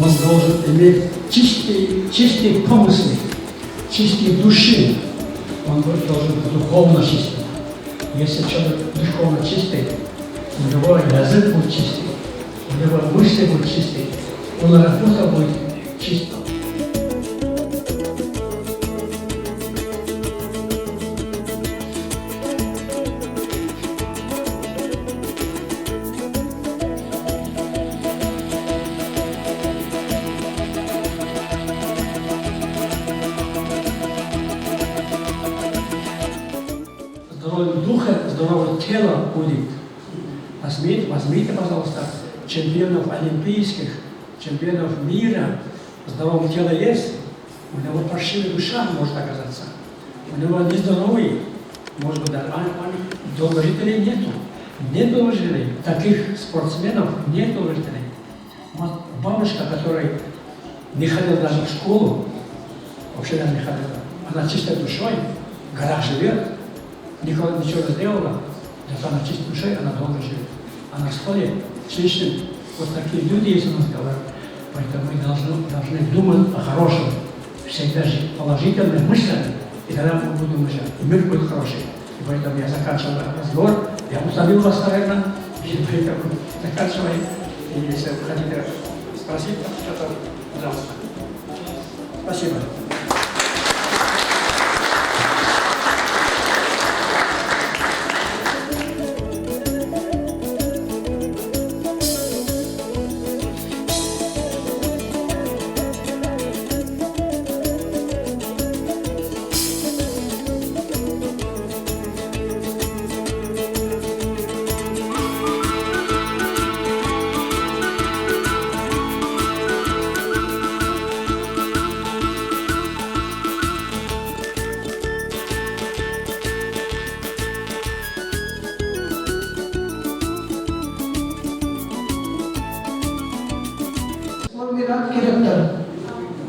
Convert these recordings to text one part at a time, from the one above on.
он должен иметь чистые помыслы, чистые души. Он должен быть духовно чистым. Если человек духовно чистый, у него язык будет чистый, у него мысли будут чистые, у него работа будет чистая. Здоровье духа, здоровое тело будет. Возьмите, пожалуйста, чемпионов олимпийских, чемпионов мира. Здоровое тело есть, у него паршивая душа может оказаться. У него нездоровый, может быть, даже долгожителей нету. Нет долгожителей. Таких спортсменов нет долгожителей. Вот бабушка, которая не ходила даже в школу, вообще даже не ходила, она чистой душой, в горах живет, ничего не сделала, зато она чистой душой, она долго живет. А на столе слишком вот такие люди есть у нас говорят. Поэтому мы должны думать о хорошем, всегда жить положительными мыслями, и тогда мы будем жить, и мир будет хороший. И поэтому я заканчиваю разговор, я усадил вас, наверное, и поэтому заканчиваем. И если вы хотите спросить, то пожалуйста. Спасибо.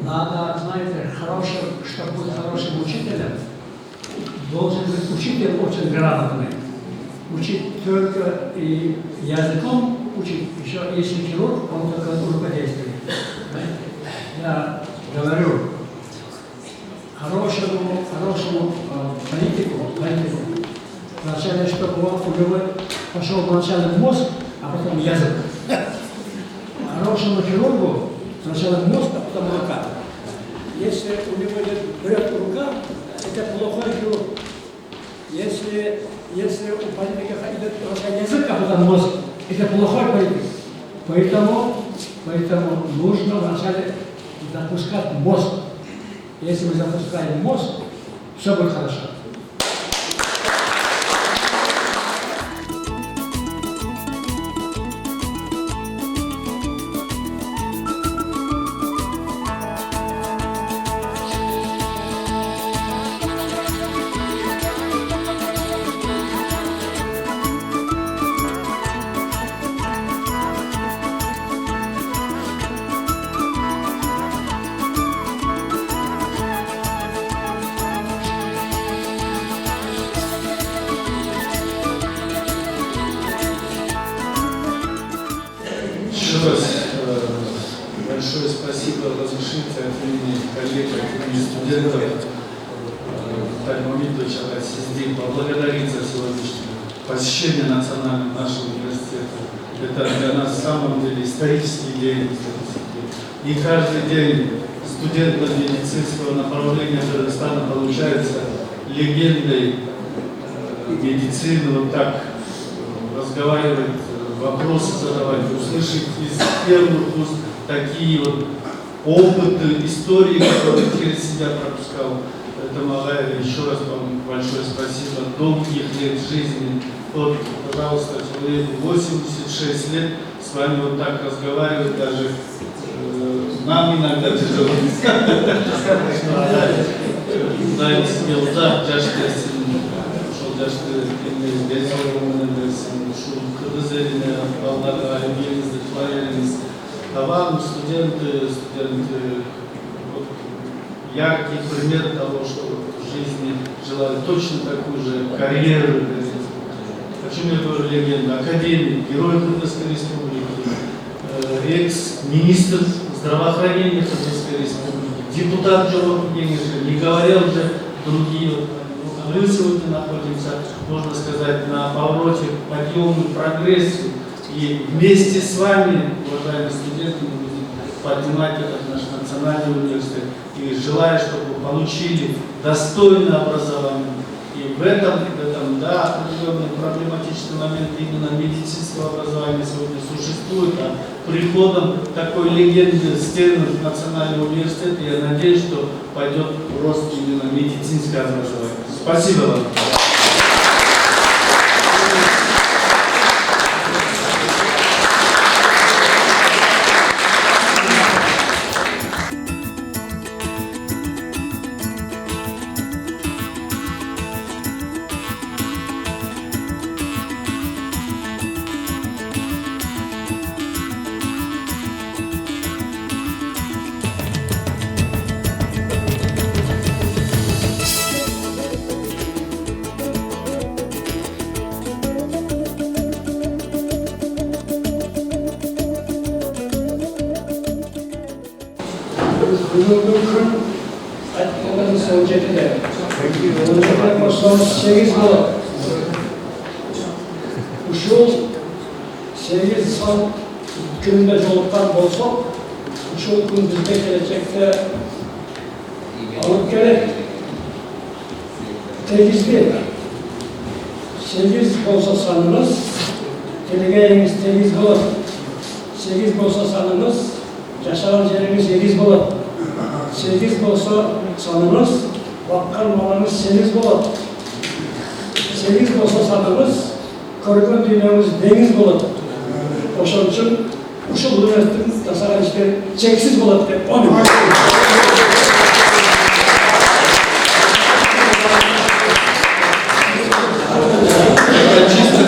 Надо, знаете, чтобы быть хорошим учителем, должен быть учитель очень грамотный. Учить только и языком учить, еще если хирург, он только рукодействует. Я говорю, хорошему политику, вначале, чтобы он у него пошел вначале мозг, а потом язык. Хорошему хирургу сначала мозг, а потом рука. Если у него берет рука, это плохой хирург. Если у политика идет язык, а потом мозг, это плохой политик. Поэтому нужно вначале запускать мозг. Если мы запускаем мозг, все будет хорошо. Еще раз большое спасибо, разрешите от имени коллег, от имени студентов Виталия Мамедовича России поблагодарить за сегодняшнее посещение национального нашего университета. Это для нас в самом деле исторический день. И каждый день студент медицинского направления Казахстана получается легендой медицины, вот так разговаривать, вопросы задавать, услышать из первых уст такие вот опыты, истории, которые через себя пропускал. Поэтому, Алая, еще раз вам большое спасибо. Долгих лет жизни. Вот, пожалуйста, человеку 86 лет с вами вот так разговаривать, даже нам иногда тяжело. А вам, студенты, вот, яркий пример того, что в жизни желаю точно такую же карьеру. Почему я говорю легенда? Академик, герой Кыргызской республики, экс-министр здравоохранения Казахской Республики, депутат Джоров Кенежи, не говоря уже другие. Мы сегодня находимся, можно сказать, на повороте подъемную прогрессию. И вместе с вами, уважаемые студенты, мы будем поднимать этот наш национальный университет. И желаю, чтобы вы получили достойное образование. И в этом, да, определенный проблематичный момент именно медицинского образования сегодня существует. А приходом такой легенды стены Национального университета, я надеюсь, что пойдет в рост именно медицинское образование. Спасибо вам. Бүгінгі күн айтқанымыз 17-де. 17-де бастауымыз 8 болады. Ушул 8 сан күнде жолыққан болсақ, ушул күн бізге келешекте алып керек. Тегізбе. 8 болса санымыз, келегейіміз тегіз болады. 8 болса санымыз, жашаған жерimiz 8 болады. 8 болса санымыз, баққан малымыз 8 болады. 8 болса санымыз, көрген дүниеміз деңіз болады. Ошон үчүн ушул университеттин жасаган иштери чексиз болот деп ойлойм. Чисто